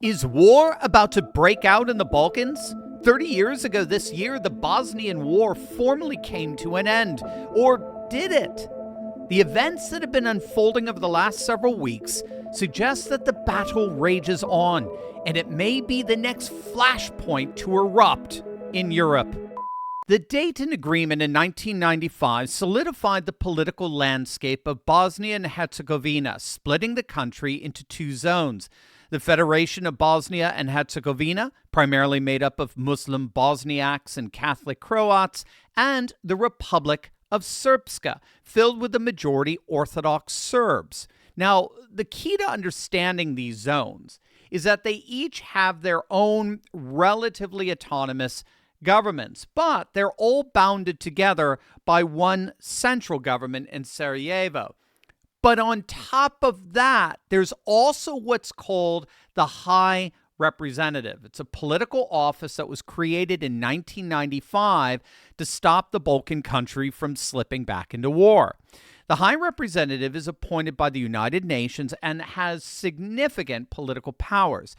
Is war about to break out in the Balkans? 30 years ago this year, the Bosnian War formally came to an end. Or did it? The events that have been unfolding over the last several weeks suggest that the battle rages on, and it may be the next flashpoint to erupt in Europe. The Dayton Agreement in 1995 solidified the political landscape of Bosnia and Herzegovina, splitting the country into two zones. The Federation of Bosnia and Herzegovina, primarily made up of Muslim Bosniaks and Catholic Croats, and the Republic of Srpska, filled with the majority Orthodox Serbs. Now, the key to understanding these zones is that they each have their own relatively autonomous governments, but they're all bounded together by one central government in Sarajevo. But on top of that, there's also what's called the High Representative. It's a political office that was created in 1995 to stop the Balkan country from slipping back into war. The High Representative is appointed by the United Nations and has significant political powers.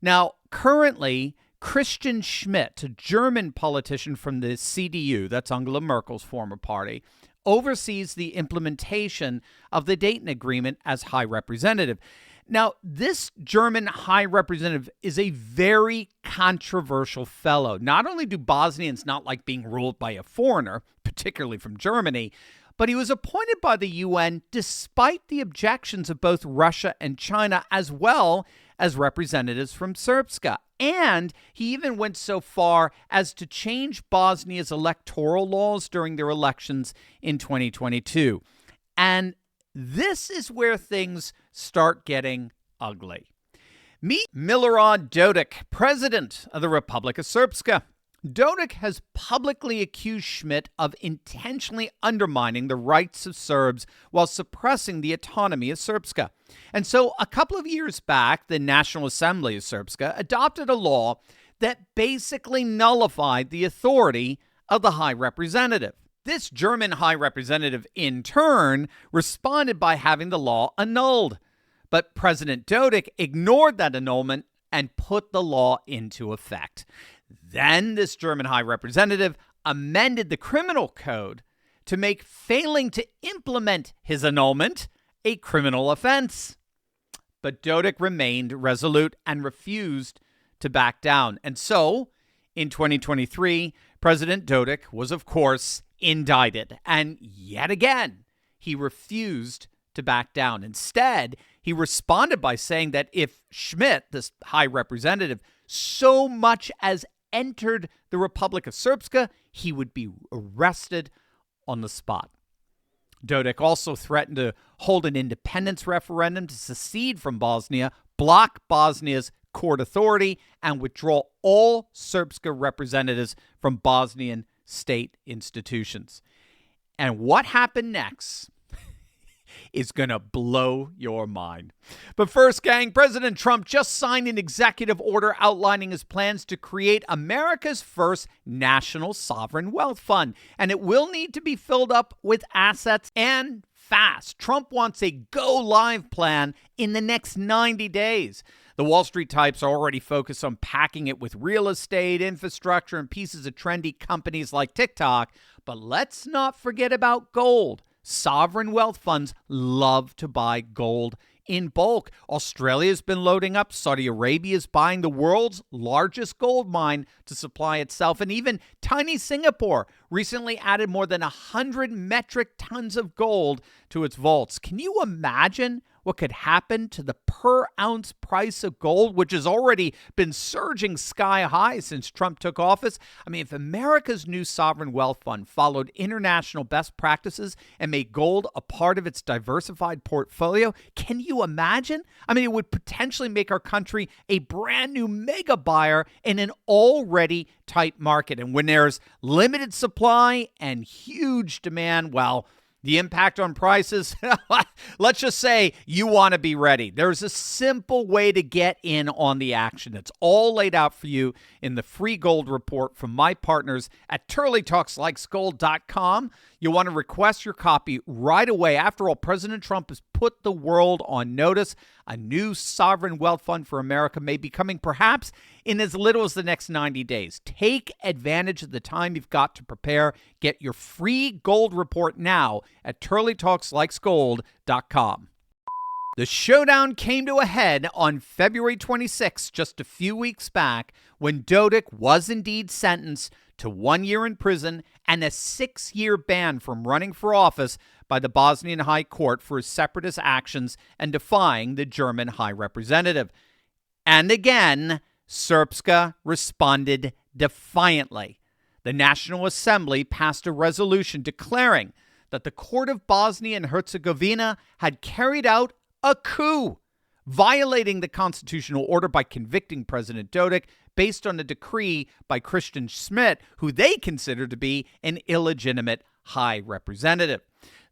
Now, currently, Christian Schmidt, a German politician from the CDU, that's Angela Merkel's former party, oversees the implementation of the Dayton Agreement as High Representative. Now, this German High Representative is a very controversial fellow. Not only do Bosnians not like being ruled by a foreigner, particularly from Germany, but he was appointed by the UN despite the objections of both Russia and China, as well as representatives from Srpska. And he even went so far as to change Bosnia's electoral laws during their elections in 2022. And this is where things start getting ugly. Meet Milorad Dodic, president of the Republic of Srpska. Dodic has publicly accused Schmidt of intentionally undermining the rights of Serbs while suppressing the autonomy of Srpska. And so a couple of years back, the National Assembly of Srpska adopted a law that basically nullified the authority of the High Representative. This German High Representative, in turn, responded by having the law annulled. But President Dodic ignored that annulment and put the law into effect. Then this German High Representative amended the criminal code to make failing to implement his annulment a criminal offense. But Dodic remained resolute and refused to back down. And so, in 2023, President Dodic was, of course, indicted. And yet again, he refused to back down. Instead, he responded by saying that if Schmidt, this High Representative, so much as entered the Republic of Srpska, he would be arrested on the spot. Dodic also threatened to hold an independence referendum to secede from Bosnia, block Bosnia's court authority, and withdraw all Srpska representatives from Bosnian state institutions. And what happened next is going to blow your mind. But first, gang, President Trump just signed an executive order outlining his plans to create America's first national sovereign wealth fund. And it will need to be filled up with assets and fast. Trump wants a go-live plan in the next 90 days. The Wall Street types are already focused on packing it with real estate, infrastructure, and pieces of trendy companies like TikTok. But let's not forget about gold. Sovereign wealth funds love to buy gold in bulk. Australia's been loading up. Saudi Arabia is buying the world's largest gold mine to supply itself. And even tiny Singapore recently added more than 100 metric tons of gold to its vaults. Can you imagine what could happen to the per ounce price of gold, which has already been surging sky high since Trump took office? I mean, if America's new sovereign wealth fund followed international best practices and made gold a part of its diversified portfolio, can you imagine? I mean, it would potentially make our country a brand new mega buyer in an already tight market. And when there's limited supply and huge demand, well, the impact on prices, let's just say you want to be ready. There's a simple way to get in on the action. It's all laid out for you in the free gold report from my partners at TurleyTalksLikesGold.com. You'll want to request your copy right away. After all, President Trump has put the world on notice. A new sovereign wealth fund for America may be coming perhaps in as little as the next 90 days. Take advantage of the time you've got to prepare. Get your free gold report now at turleytalkslikesgold.com. The showdown came to a head on February 26, just a few weeks back, when Dodic was indeed sentenced to 1 year in prison and a 6-year ban from running for office by the Bosnian High Court for his separatist actions and defying the German High Representative. And again, Srpska responded defiantly. The National Assembly passed a resolution declaring that the Court of Bosnia and Herzegovina had carried out a coup, violating the constitutional order by convicting President Dodic based on a decree by Christian Schmidt, who they consider to be an illegitimate high representative.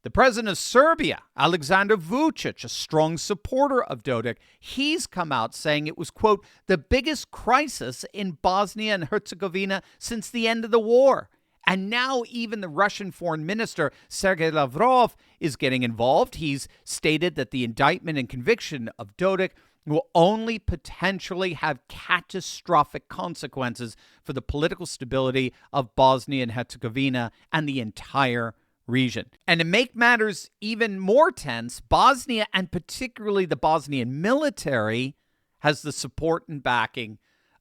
The president of Serbia, Aleksandar Vučić, a strong supporter of Dodic, he's come out saying it was, quote, the biggest crisis in Bosnia and Herzegovina since the end of the war. And now even the Russian foreign minister, Sergei Lavrov, is getting involved. He's stated that the indictment and conviction of Dodic will only potentially have catastrophic consequences for the political stability of Bosnia and Herzegovina and the entire region. And to make matters even more tense, Bosnia, and particularly the Bosnian military, has the support and backing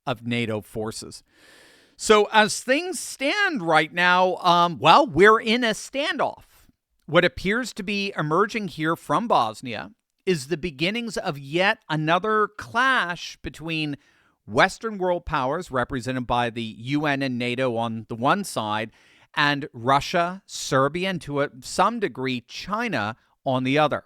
of NATO forces. So as things stand right now, we're in a standoff. What appears to be emerging here from Bosnia is the beginnings of yet another clash between Western world powers, represented by the UN and NATO on the one side, and Russia, Serbia, and to some degree China on the other.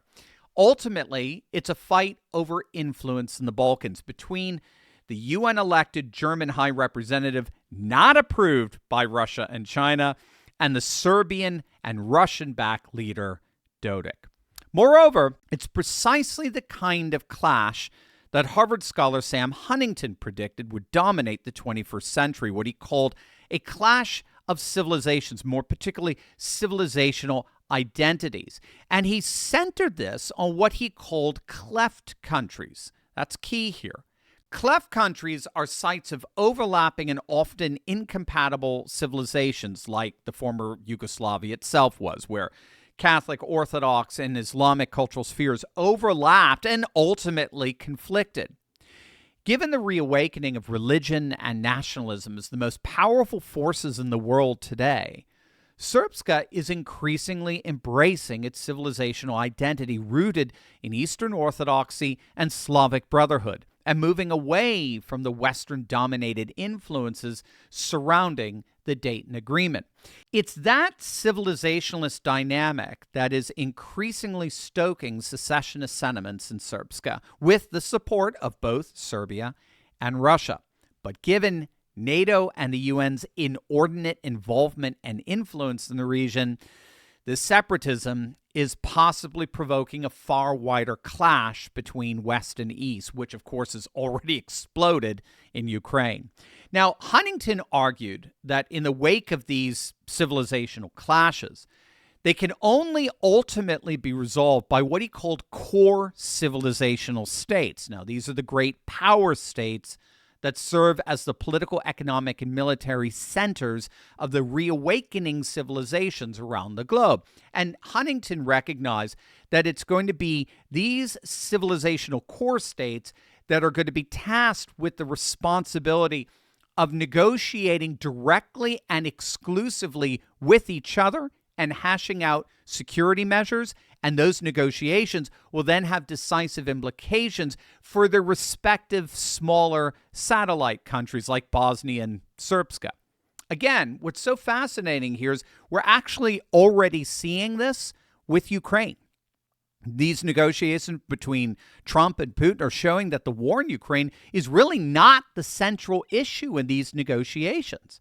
Ultimately, it's a fight over influence in the Balkans between the UN-elected German High Representative, not approved by Russia and China, and the Serbian and Russian-backed leader, Dodic. Moreover, it's precisely the kind of clash that Harvard scholar Sam Huntington predicted would dominate the 21st century, what he called a clash of civilizations, more particularly civilizational identities. And he centered this on what he called cleft countries. That's key here. Cleft countries are sites of overlapping and often incompatible civilizations, like the former Yugoslavia itself was, where Catholic, Orthodox, and Islamic cultural spheres overlapped and ultimately conflicted. Given the reawakening of religion and nationalism as the most powerful forces in the world today, Srpska is increasingly embracing its civilizational identity rooted in Eastern Orthodoxy and Slavic brotherhood, and moving away from the Western-dominated influences surrounding the Dayton Agreement. It's that civilizationalist dynamic that is increasingly stoking secessionist sentiments in Srpska, with the support of both Serbia and Russia. But given NATO and the UN's inordinate involvement and influence in the region, this separatism is possibly provoking a far wider clash between West and East, which, of course, has already exploded in Ukraine. Now, Huntington argued that in the wake of these civilizational clashes, they can only ultimately be resolved by what he called core civilizational states. Now, these are the great power states that serve as the political, economic, and military centers of the reawakening civilizations around the globe. And Huntington recognized that it's going to be these civilizational core states that are going to be tasked with the responsibility of negotiating directly and exclusively with each other and hashing out security measures, and those negotiations will then have decisive implications for their respective smaller satellite countries like Bosnia and Srpska. Again, what's so fascinating here is we're actually already seeing this with Ukraine. These negotiations between Trump and Putin are showing that the war in Ukraine is really not the central issue in these negotiations.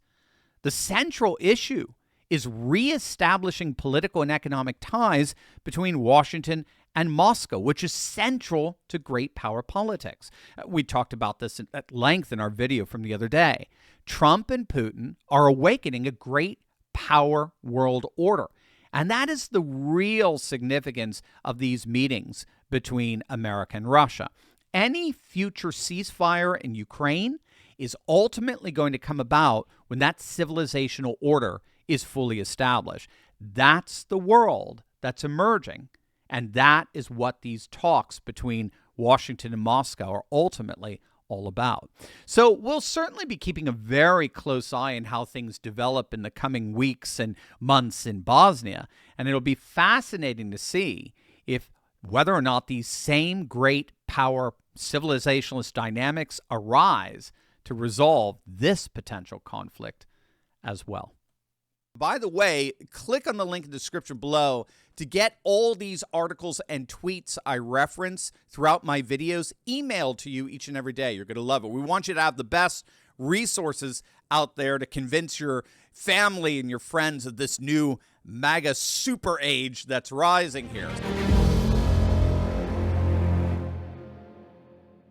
The central issue is reestablishing political and economic ties between Washington and Moscow, which is central to great power politics. We talked about this at length in our video from the other day. Trump and Putin are awakening a great power world order. And that is the real significance of these meetings between America and Russia. Any future ceasefire in Ukraine is ultimately going to come about when that civilizational order is fully established. That's the world that's emerging. And that is what these talks between Washington and Moscow are ultimately all about. So we'll certainly be keeping a very close eye on how things develop in the coming weeks and months in Bosnia. And it'll be fascinating to see if whether or not these same great power civilizationalist dynamics arise to resolve this potential conflict as well. By the way, click on the link in the description below to get all these articles and tweets I reference throughout my videos emailed to you each and every day. You're going to love it. We want you to have the best resources out there to convince your family and your friends of this new MAGA super age that's rising here.